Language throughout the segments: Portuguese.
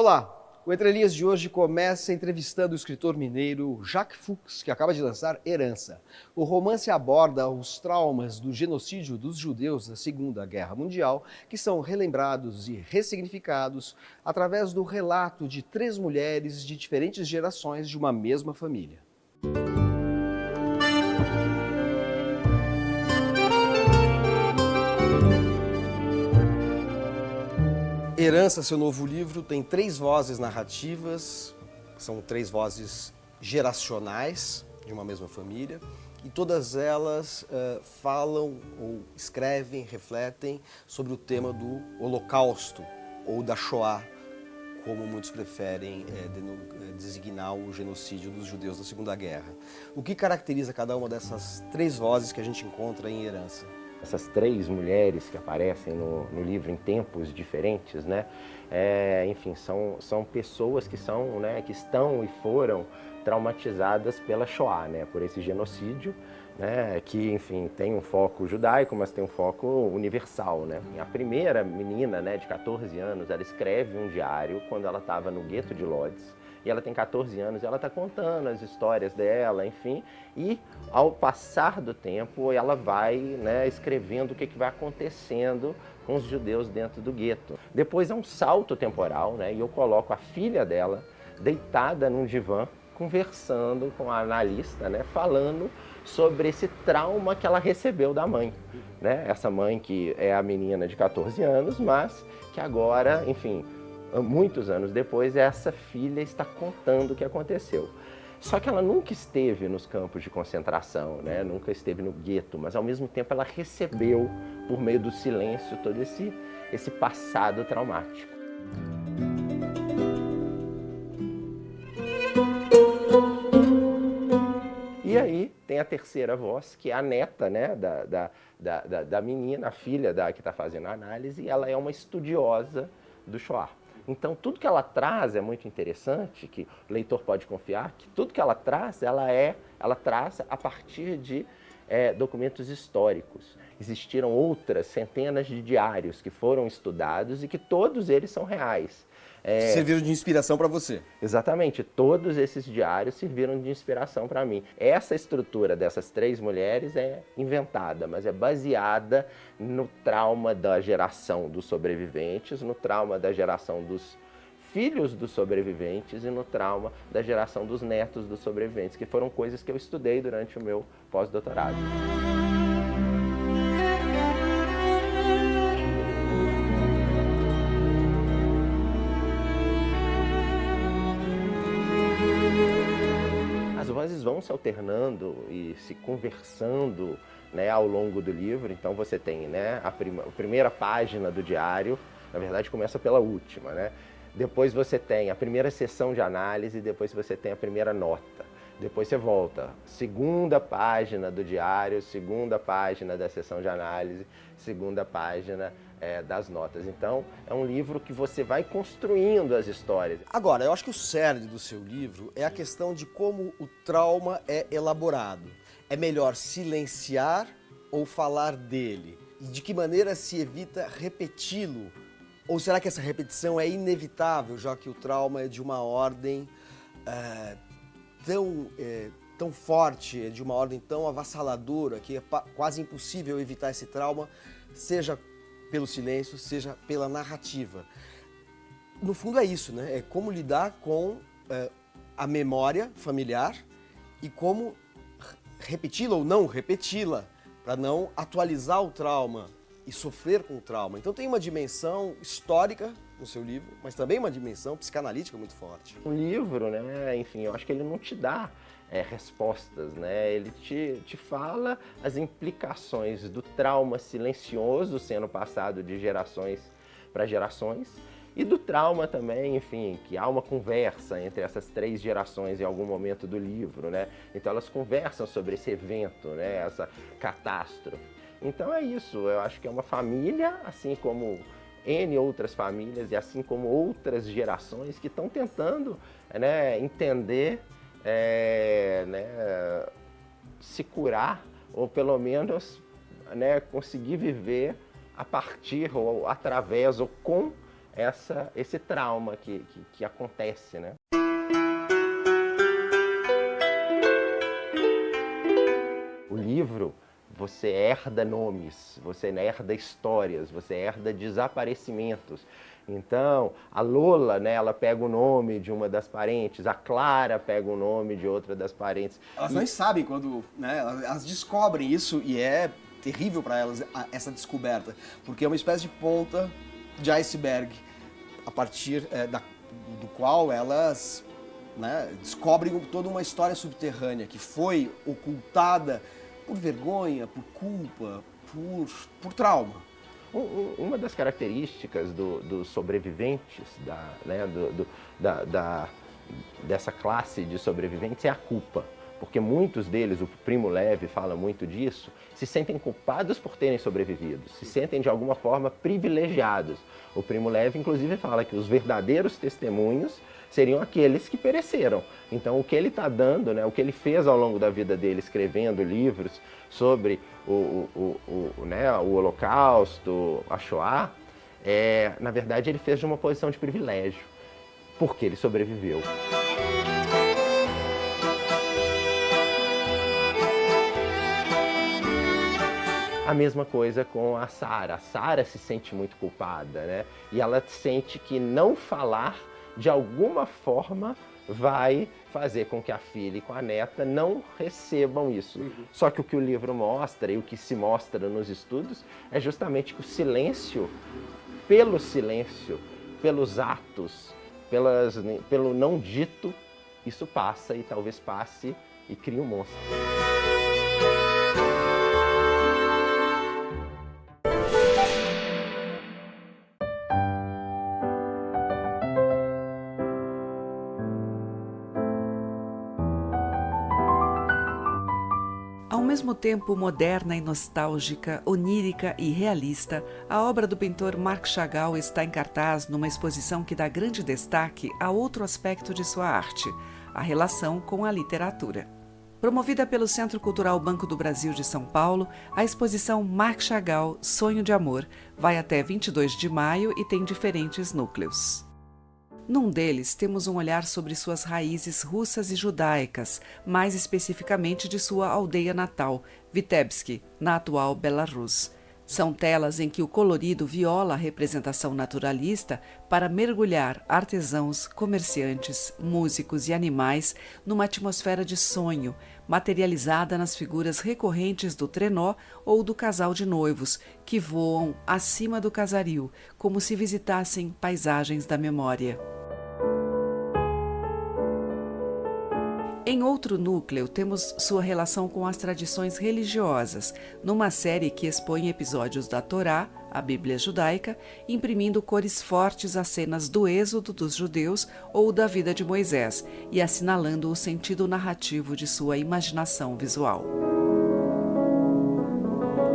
Olá! O Entre Linhas de hoje começa entrevistando o escritor mineiro Jacques Fuchs, que acaba de lançar Herança. O romance aborda os traumas do genocídio dos judeus na Segunda Guerra Mundial, que são relembrados e ressignificados através do relato de 3 mulheres de diferentes gerações de uma mesma família. Herança, seu novo livro, tem 3 vozes narrativas, são 3 vozes geracionais de uma mesma família, e todas elas falam ou escrevem, refletem sobre o tema do Holocausto ou da Shoah, como muitos preferem designar o genocídio dos judeus da Segunda Guerra. O que caracteriza cada uma dessas 3 vozes que a gente encontra em Herança? Essas 3 mulheres que aparecem no livro em tempos diferentes, né? Enfim, são pessoas que estão e foram traumatizadas pela Shoah, né? Por esse genocídio, né? Que, enfim, tem um foco judaico, mas tem um foco universal, né? A primeira menina, né, de 14 anos, ela escreve um diário quando ela estava no gueto de Lodz. E ela tem 14 anos, e ela está contando as histórias dela, enfim, e ao passar do tempo ela vai, né, escrevendo o que vai acontecendo com os judeus dentro do gueto. Depois é um salto temporal, né, e eu coloco a filha dela deitada num divã, conversando com a analista, né, falando sobre esse trauma que ela recebeu da mãe, né? Essa mãe que é a menina de 14 anos, mas que agora, enfim, muitos anos depois, essa filha está contando o que aconteceu. Só que ela nunca esteve nos campos de concentração, né? Nunca esteve no gueto, mas ao mesmo tempo ela recebeu, por meio do silêncio, todo esse passado traumático. E aí tem a terceira voz, que é a neta, né, da menina, a filha que está fazendo a análise, e ela é uma estudiosa do Shoah. Então, tudo que ela traz é muito interessante, que o leitor pode confiar, que tudo que ela traz, ela traz a partir de documentos históricos. Existiram outras centenas de diários que foram estudados e que todos eles são reais. Serviram de inspiração para você. Exatamente, todos esses diários serviram de inspiração para mim. Essa estrutura dessas 3 mulheres é inventada, mas é baseada no trauma da geração dos sobreviventes, no trauma da geração dos filhos dos sobreviventes e no trauma da geração dos netos dos sobreviventes, que foram coisas que eu estudei durante o meu pós-doutorado. As vozes vão se alternando e se conversando, né, ao longo do livro. Então você tem, né, a primeira página do diário, na verdade começa pela última, né? Depois você tem a primeira sessão de análise, depois você tem a primeira nota. Depois você volta, segunda página do diário, segunda página da sessão de análise, segunda página das notas. Então, é um livro que você vai construindo as histórias. Agora, eu acho que o cerne do seu livro é a questão de como o trauma é elaborado. É melhor silenciar ou falar dele? E de que maneira se evita repeti-lo? Ou será que essa repetição é inevitável, já que o trauma é de uma ordem tão forte, é de uma ordem tão avassaladora, que é quase impossível evitar esse trauma, seja pelo silêncio, seja pela narrativa. No fundo é isso, né? É como lidar com a memória familiar e como repeti-la ou não repeti-la, para não atualizar o trauma e sofrer com o trauma. Então tem uma dimensão histórica no seu livro, mas também uma dimensão psicanalítica muito forte. O livro, né, enfim, eu acho que ele não te dá respostas, né? Ele te fala as implicações do trauma silencioso sendo passado de gerações para gerações e do trauma também, enfim, que há uma conversa entre essas 3 gerações em algum momento do livro, né? Então elas conversam sobre esse evento, né, essa catástrofe. Então é isso, eu acho que é uma família, assim como N outras famílias e assim como outras gerações que estão tentando, né, entender, se curar ou pelo menos, né, conseguir viver a partir ou através ou com esse trauma que acontece, né? O livro, você herda nomes, você herda histórias, você herda desaparecimentos. Então, a Lola, né, ela pega o nome de uma das parentes, a Clara pega o nome de outra das parentes. Elas não sabem quando, né, elas descobrem isso e é terrível para elas essa descoberta, porque é uma espécie de ponta de iceberg a partir do qual elas, né, descobrem toda uma história subterrânea que foi ocultada por vergonha, por culpa, por trauma. Uma das características dos sobreviventes, dessa classe de sobreviventes é a culpa. Porque muitos deles, o Primo Levi fala muito disso, se sentem culpados por terem sobrevivido, se sentem de alguma forma privilegiados. O Primo Levi, inclusive, fala que os verdadeiros testemunhos seriam aqueles que pereceram. Então, o que ele está dando, né, o que ele fez ao longo da vida dele, escrevendo livros sobre o Holocausto, a Shoah, na verdade, ele fez de uma posição de privilégio, porque ele sobreviveu. A mesma coisa com a Sarah. A Sarah se sente muito culpada, né? E ela sente que não falar, de alguma forma, vai fazer com que a filha e com a neta não recebam isso. Só que o que o livro mostra e o que se mostra nos estudos é justamente que o silêncio, pelos atos, pelo não dito, isso passa e talvez passe e crie um monstro. Ao mesmo tempo moderna e nostálgica, onírica e realista, a obra do pintor Marc Chagall está em cartaz numa exposição que dá grande destaque a outro aspecto de sua arte, a relação com a literatura. Promovida pelo Centro Cultural Banco do Brasil de São Paulo, a exposição Marc Chagall, Sonho de Amor, vai até 22 de maio e tem diferentes núcleos. Num deles, temos um olhar sobre suas raízes russas e judaicas, mais especificamente de sua aldeia natal, Vitebsk, na atual Belarus. São telas em que o colorido viola a representação naturalista para mergulhar artesãos, comerciantes, músicos e animais numa atmosfera de sonho, materializada nas figuras recorrentes do trenó ou do casal de noivos, que voam acima do casario, como se visitassem paisagens da memória. Em outro núcleo, temos sua relação com as tradições religiosas, numa série que expõe episódios da Torá, a Bíblia judaica, imprimindo cores fortes às cenas do êxodo dos judeus ou da vida de Moisés e assinalando o sentido narrativo de sua imaginação visual.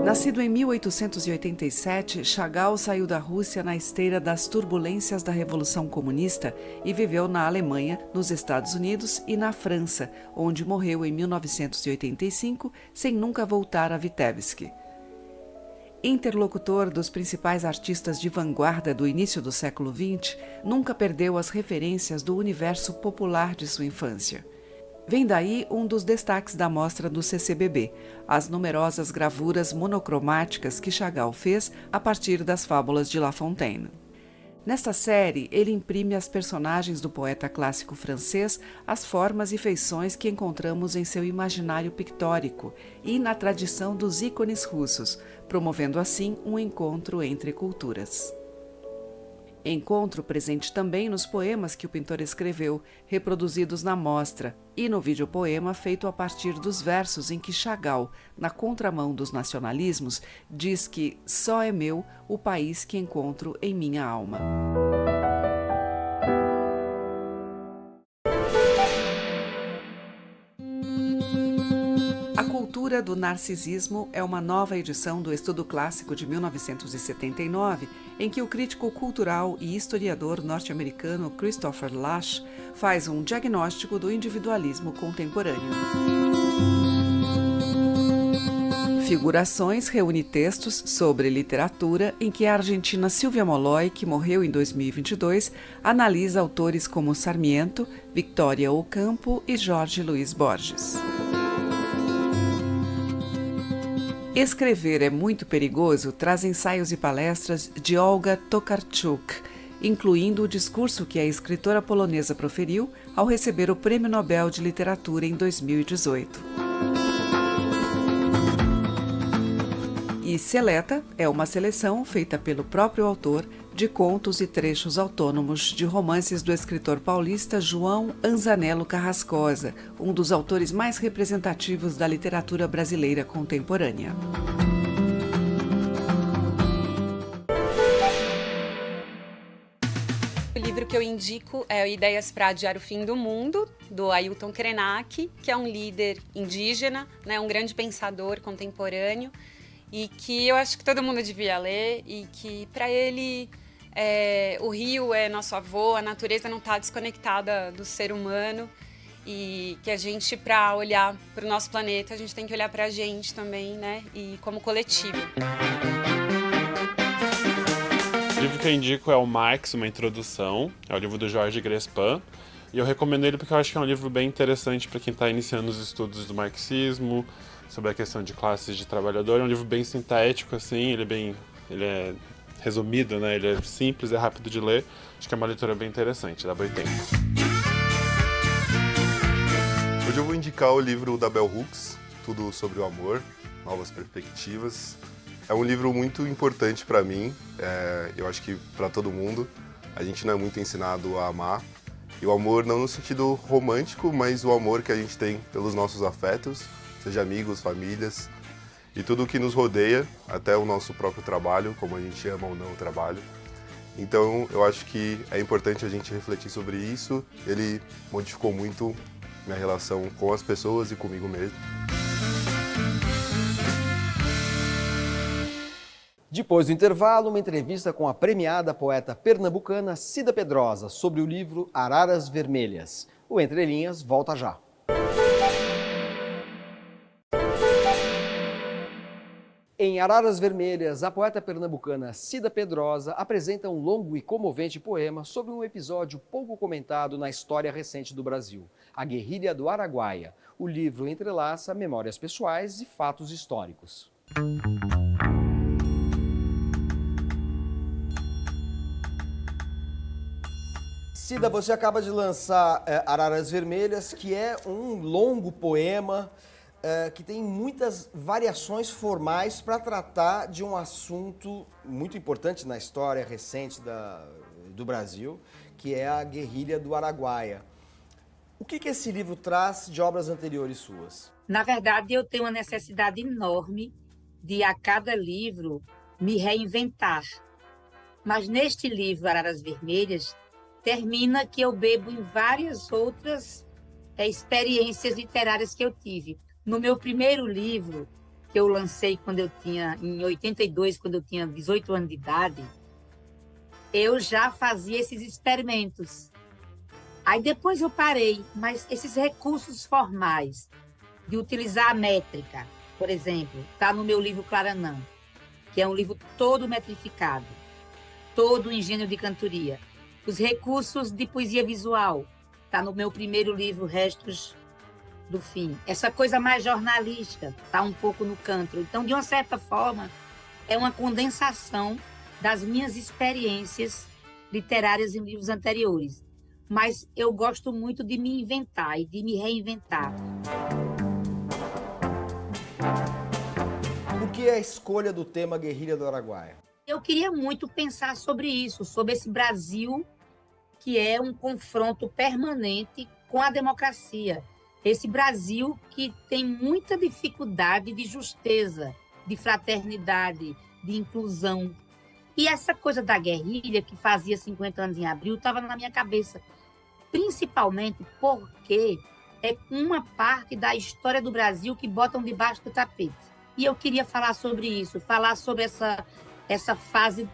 Nascido em 1887, Chagall saiu da Rússia na esteira das turbulências da Revolução Comunista e viveu na Alemanha, nos Estados Unidos e na França, onde morreu em 1985, sem nunca voltar a Vitebsk. Interlocutor dos principais artistas de vanguarda do início do século XX, nunca perdeu as referências do universo popular de sua infância. Vem daí um dos destaques da mostra do CCBB, as numerosas gravuras monocromáticas que Chagall fez a partir das fábulas de La Fontaine. Nesta série, ele imprime às personagens do poeta clássico francês as formas e feições que encontramos em seu imaginário pictórico e na tradição dos ícones russos, promovendo assim um encontro entre culturas. Encontro presente também nos poemas que o pintor escreveu, reproduzidos na mostra, e no videopoema feito a partir dos versos em que Chagall, na contramão dos nacionalismos, diz que só é meu o país que encontro em minha alma. A Cultura do Narcisismo é uma nova edição do Estudo Clássico de 1979, em que o crítico cultural e historiador norte-americano Christopher Lasch faz um diagnóstico do individualismo contemporâneo. Figurações reúne textos sobre literatura em que a argentina Silvia Molloy, que morreu em 2022, analisa autores como Sarmiento, Victoria Ocampo e Jorge Luiz Borges. Escrever é muito perigoso traz ensaios e palestras de Olga Tokarczuk, incluindo o discurso que a escritora polonesa proferiu ao receber o Prêmio Nobel de Literatura em 2018. E Seleta é uma seleção feita pelo próprio autor de contos e trechos autônomos de romances do escritor paulista João Anzanello Carrascosa, um dos autores mais representativos da literatura brasileira contemporânea. O livro que eu indico é Ideias para Adiar o Fim do Mundo, do Ailton Krenak, que é um líder indígena, né, um grande pensador contemporâneo, e que eu acho que todo mundo devia ler, e que para ele o rio é nosso avô, a natureza não está desconectada do ser humano, e que a gente, para olhar para o nosso planeta, a gente tem que olhar para a gente também, né, e como coletivo. O livro que eu indico é o Marx, uma introdução, é o livro do Jorge Grespan, e eu recomendo ele porque eu acho que é um livro bem interessante para quem está iniciando os estudos do marxismo, sobre a questão de classes de trabalhador. É um livro bem sintético, assim, ele é resumido, né? Ele é simples, é rápido de ler. Acho que é uma leitura bem interessante, dá bem tempo. Hoje eu vou indicar o livro da Bell Hooks, Tudo sobre o Amor, Novas Perspectivas. É um livro muito importante para mim, eu acho que para todo mundo. A gente não é muito ensinado a amar. E o amor não no sentido romântico, mas o amor que a gente tem pelos nossos afetos, seja amigos, famílias e tudo o que nos rodeia, até o nosso próprio trabalho, como a gente ama ou não o trabalho. Então, eu acho que é importante a gente refletir sobre isso. Ele modificou muito minha relação com as pessoas e comigo mesmo. Depois do intervalo, uma entrevista com a premiada poeta pernambucana Cida Pedrosa sobre o livro Araras Vermelhas. O Entre Linhas volta já. Em Araras Vermelhas, a poeta pernambucana Cida Pedrosa apresenta um longo e comovente poema sobre um episódio pouco comentado na história recente do Brasil, a Guerrilha do Araguaia. O livro entrelaça memórias pessoais e fatos históricos. Cida, você acaba de lançar Araras Vermelhas, que é um longo poema que tem muitas variações formais para tratar de um assunto muito importante na história recente do Brasil, que é a Guerrilha do Araguaia. O que esse livro traz de obras anteriores suas? Na verdade, eu tenho uma necessidade enorme de, a cada livro, me reinventar. Mas neste livro, Araras Vermelhas, termina que eu bebo em várias outras experiências literárias que eu tive. No meu primeiro livro, que eu lancei em 82, quando eu tinha 18 anos de idade, eu já fazia esses experimentos. Aí depois eu parei, mas esses recursos formais de utilizar a métrica, por exemplo, está no meu livro Claranã, que é um livro todo metrificado, todo engenho de cantoria. Os recursos de poesia visual, está no meu primeiro livro, Restos do Fim. Essa coisa mais jornalística está um pouco no canto. Então, de uma certa forma, é uma condensação das minhas experiências literárias em livros anteriores. Mas eu gosto muito de me inventar e de me reinventar. Por que a escolha do tema Guerrilha do Araguaia? Eu queria muito pensar sobre isso, sobre esse Brasil que é um confronto permanente com a democracia. Esse Brasil que tem muita dificuldade de justeza, de fraternidade, de inclusão. E essa coisa da guerrilha, que fazia 50 anos em abril, estava na minha cabeça. Principalmente porque é uma parte da história do Brasil que botam debaixo do tapete. E eu queria falar sobre isso, falar sobre essa fase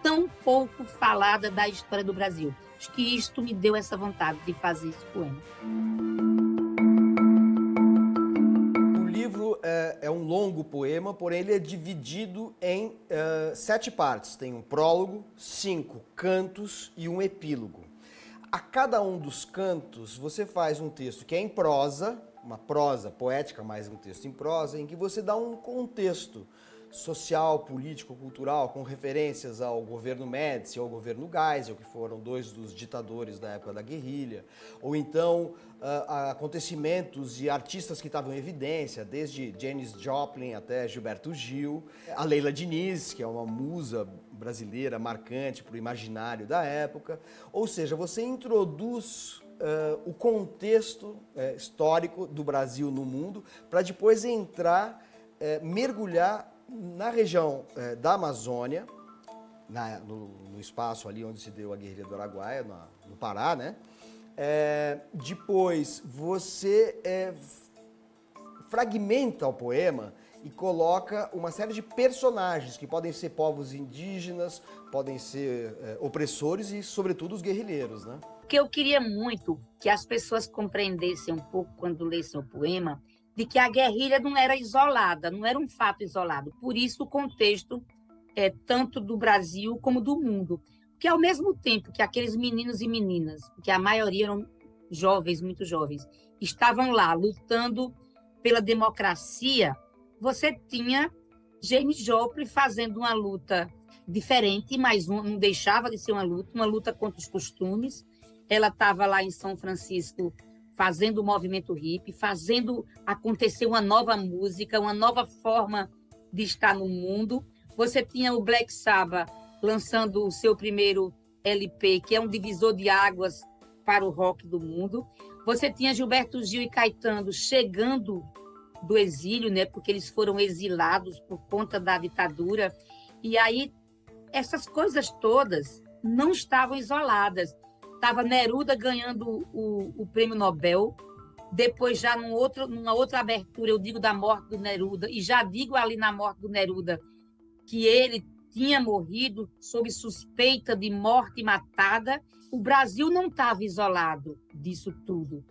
tão pouco falada da história do Brasil. Acho que isto me deu essa vontade de fazer esse poema. O livro é um longo poema, porém ele é dividido em 7 partes. Tem um prólogo, 5 cantos e um epílogo. A cada um dos cantos você faz um texto que é em prosa, uma prosa poética, mais um texto em prosa, em que você dá um contexto social, político, cultural, com referências ao governo Médici, ao governo Geisel, que foram 2 dos ditadores da época da guerrilha, ou então a acontecimentos e artistas que estavam em evidência, desde Janis Joplin até Gilberto Gil, a Leila Diniz, que é uma musa brasileira marcante para o imaginário da época. Ou seja, você introduz o contexto histórico do Brasil no mundo para depois entrar, mergulhar na região da Amazônia, no espaço ali onde se deu a guerrilha do Araguaia, no Pará, né? Depois você fragmenta o poema e coloca uma série de personagens que podem ser povos indígenas, podem ser opressores e, sobretudo, os guerrilheiros, né? Porque eu queria muito que as pessoas compreendessem um pouco, quando lessem o poema, de que a guerrilha não era isolada, não era um fato isolado. Por isso o contexto tanto do Brasil como do mundo. Porque ao mesmo tempo que aqueles meninos e meninas, que a maioria eram jovens, muito jovens, estavam lá lutando pela democracia, você tinha Janis Joplin fazendo uma luta diferente, mas não deixava de ser uma luta contra os costumes. Ela estava lá em São Francisco fazendo o movimento hippie, fazendo acontecer uma nova música, uma nova forma de estar no mundo. Você tinha o Black Sabbath lançando o seu primeiro LP, que é um divisor de águas para o rock do mundo. Você tinha Gilberto Gil e Caetano chegando do exílio, né, porque eles foram exilados por conta da ditadura. E aí, essas coisas todas não estavam isoladas. Estava Neruda ganhando o prêmio Nobel, depois já numa outra abertura eu digo da morte do Neruda, e já digo ali na morte do Neruda que ele tinha morrido sob suspeita de morte matada. O Brasil não estava isolado disso tudo.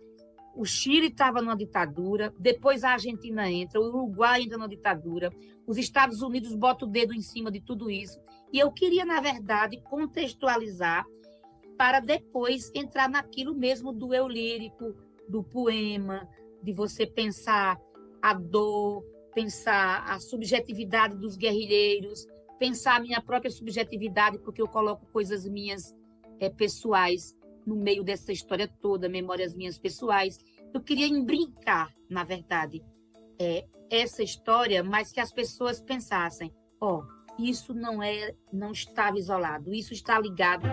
O Chile estava numa ditadura, depois a Argentina entra, o Uruguai entra numa ditadura, os Estados Unidos botam o dedo em cima de tudo isso. E eu queria, na verdade, contextualizar para depois entrar naquilo mesmo do eu lírico, do poema, de você pensar a dor, pensar a subjetividade dos guerrilheiros, pensar a minha própria subjetividade, porque eu coloco coisas minhas pessoais no meio dessa história toda, memórias minhas pessoais. Eu queria brincar, na verdade, essa história, mas que as pessoas pensassem, isso não estava isolado, isso está ligado.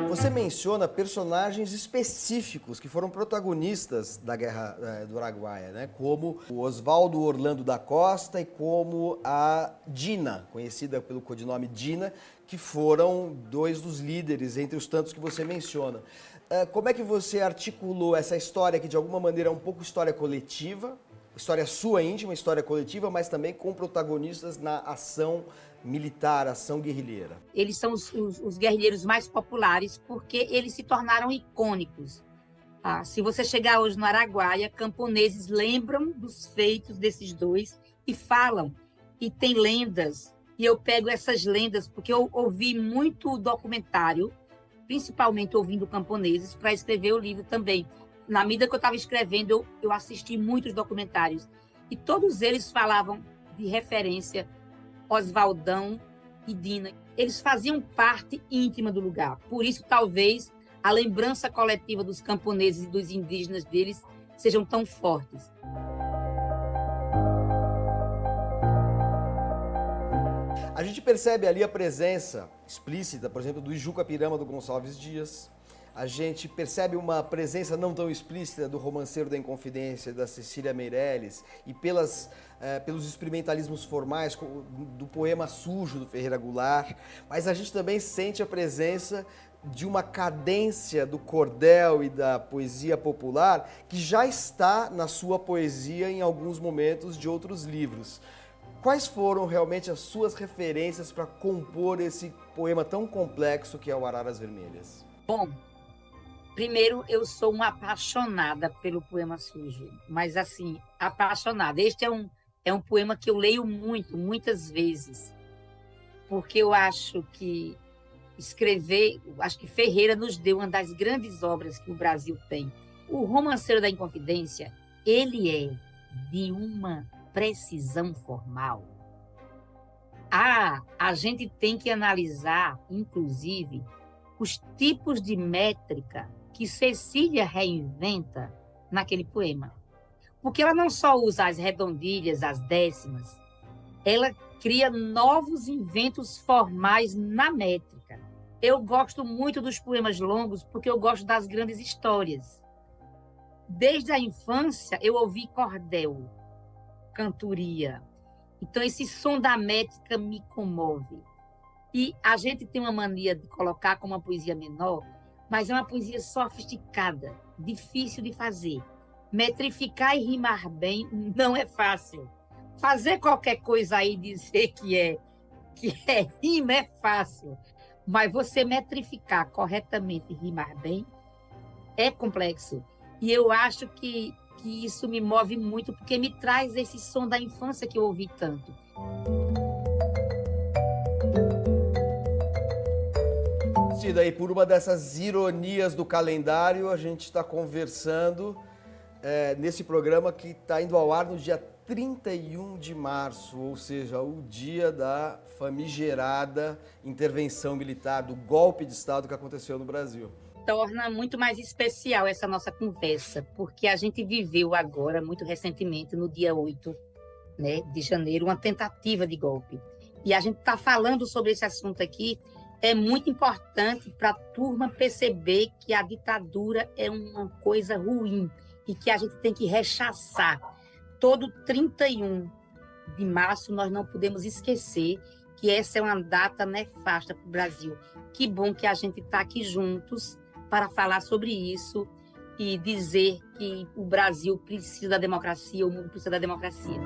Você menciona personagens específicos que foram protagonistas da Guerra do Araguaia, né? Como o Oswaldo Orlando da Costa e como a Dina, conhecida pelo codinome Dina, que foram 2 dos líderes entre os tantos que você menciona. Como é que você articulou essa história que de alguma maneira é um pouco história coletiva, história sua íntima, história coletiva, mas também com protagonistas na ação militar, ação guerrilheira? Eles são os guerrilheiros mais populares porque eles se tornaram icônicos. Se você chegar hoje no Araguaia, camponeses lembram dos feitos desses 2 e falam. E tem lendas, e eu pego essas lendas porque eu ouvi muito documentário, principalmente ouvindo camponeses, para escrever o livro também. Na medida que eu estava escrevendo, eu assisti muitos documentários. E todos eles falavam de referência Oswaldão e Dina. Eles faziam parte íntima do lugar. Por isso, talvez, a lembrança coletiva dos camponeses e dos indígenas deles sejam tão fortes. A gente percebe ali a presença explícita, por exemplo, do Ijuca Pirama do Gonçalves Dias. A gente percebe uma presença não tão explícita do Romanceiro da Inconfidência, da Cecília Meirelles, e pelos experimentalismos formais do poema Sujo, do Ferreira Goulart, mas a gente também sente a presença de uma cadência do cordel e da poesia popular que já está na sua poesia em alguns momentos de outros livros. Quais foram realmente as suas referências para compor esse poema tão complexo que é o Araras Vermelhas? Bom, Primeiro, eu sou uma apaixonada pelo poema sujo, mas assim, apaixonada. Este é um poema que eu leio muito, muitas vezes, porque eu acho que acho que Ferreira nos deu uma das grandes obras que o Brasil tem. O Romanceiro da Inconfidência, ele é de uma precisão formal. A gente tem que analisar, inclusive, os tipos de métrica que Cecília reinventa naquele poema. Porque ela não só usa as redondilhas, as décimas, ela cria novos inventos formais na métrica. Eu gosto muito dos poemas longos porque eu gosto das grandes histórias. Desde a infância, eu ouvi cordel, cantoria. Então, esse som da métrica me comove. E a gente tem uma mania de colocar como uma poesia menor, mas é uma poesia sofisticada, difícil de fazer. Metrificar e rimar bem não é fácil. Fazer qualquer coisa aí e dizer que é rima é fácil, mas você metrificar corretamente e rimar bem é complexo. E eu acho que isso me move muito, porque me traz esse som da infância que eu ouvi tanto. E daí, por uma dessas ironias do calendário, a gente está conversando nesse programa que está indo ao ar no dia 31 de março, ou seja, o dia da famigerada intervenção militar, do golpe de Estado que aconteceu no Brasil. Torna muito mais especial essa nossa conversa, porque a gente viveu agora, muito recentemente, no dia 8, né, de janeiro, uma tentativa de golpe. E a gente está falando sobre esse assunto aqui. É muito importante para a turma perceber que a ditadura é uma coisa ruim e que a gente tem que rechaçar. Todo 31 de março nós não podemos esquecer que essa é uma data nefasta para o Brasil. Que bom que a gente está aqui juntos para falar sobre isso e dizer que o Brasil precisa da democracia, o mundo precisa da democracia.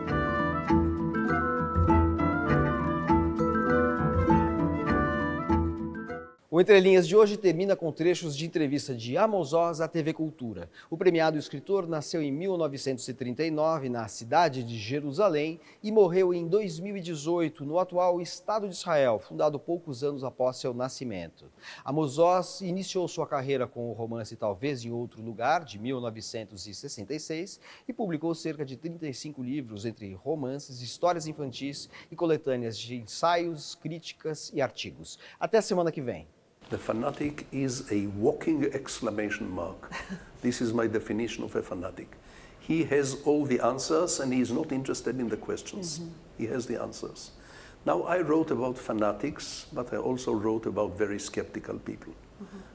O Entre Linhas de hoje termina com trechos de entrevista de Amos Oz à TV Cultura. O premiado escritor nasceu em 1939 na cidade de Jerusalém e morreu em 2018 no atual Estado de Israel, fundado poucos anos após seu nascimento. Amos Oz iniciou sua carreira com o romance Talvez em Outro Lugar, de 1966, e publicou cerca de 35 livros entre romances, histórias infantis e coletâneas de ensaios, críticas e artigos. Até a semana que vem. The fanatic is a walking exclamation mark. This is my definition of a fanatic. He has all the answers and he is not interested in the questions. He has the answers. Now, I wrote about fanatics, but I also wrote about very skeptical people.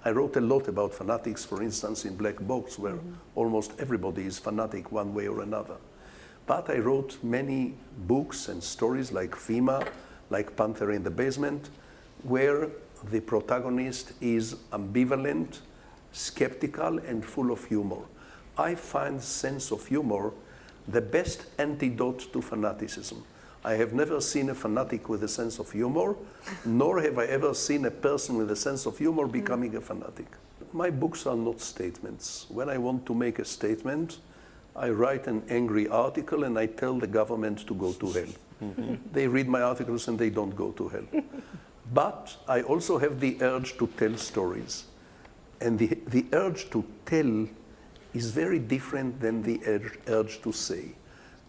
I wrote a lot about fanatics, for instance, in Black Box, where almost everybody is fanatic one way or another. But I wrote many books and stories like FEMA, like Panther in the Basement, where the protagonist is ambivalent, skeptical, and full of humor. I find sense of humor the best antidote to fanaticism. I have never seen a fanatic with a sense of humor, nor have I ever seen a person with a sense of humor becoming a fanatic. My books are not statements. When I want to make a statement, I write an angry article and I tell the government to go to hell. They read my articles and they don't go to hell. But I also have the urge to tell stories. And the urge to tell is very different than the urge to say.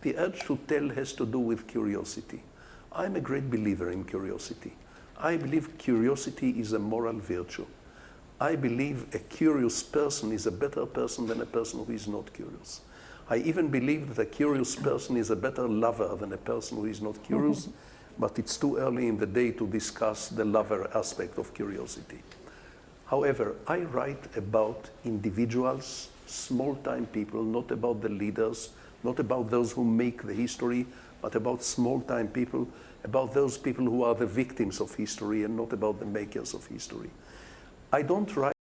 The urge to tell has to do with curiosity. I'm a great believer in curiosity. I believe curiosity is a moral virtue. I believe a curious person is a better person than a person who is not curious. I even believe that a curious person is a better lover than a person who is not curious, but it's too early in the day to discuss the lover aspect of curiosity. However, I write about individuals, small-time people, not about the leaders, not about those who make the history, but about small-time people, about those people who are the victims of history and not about the makers of history. I don't write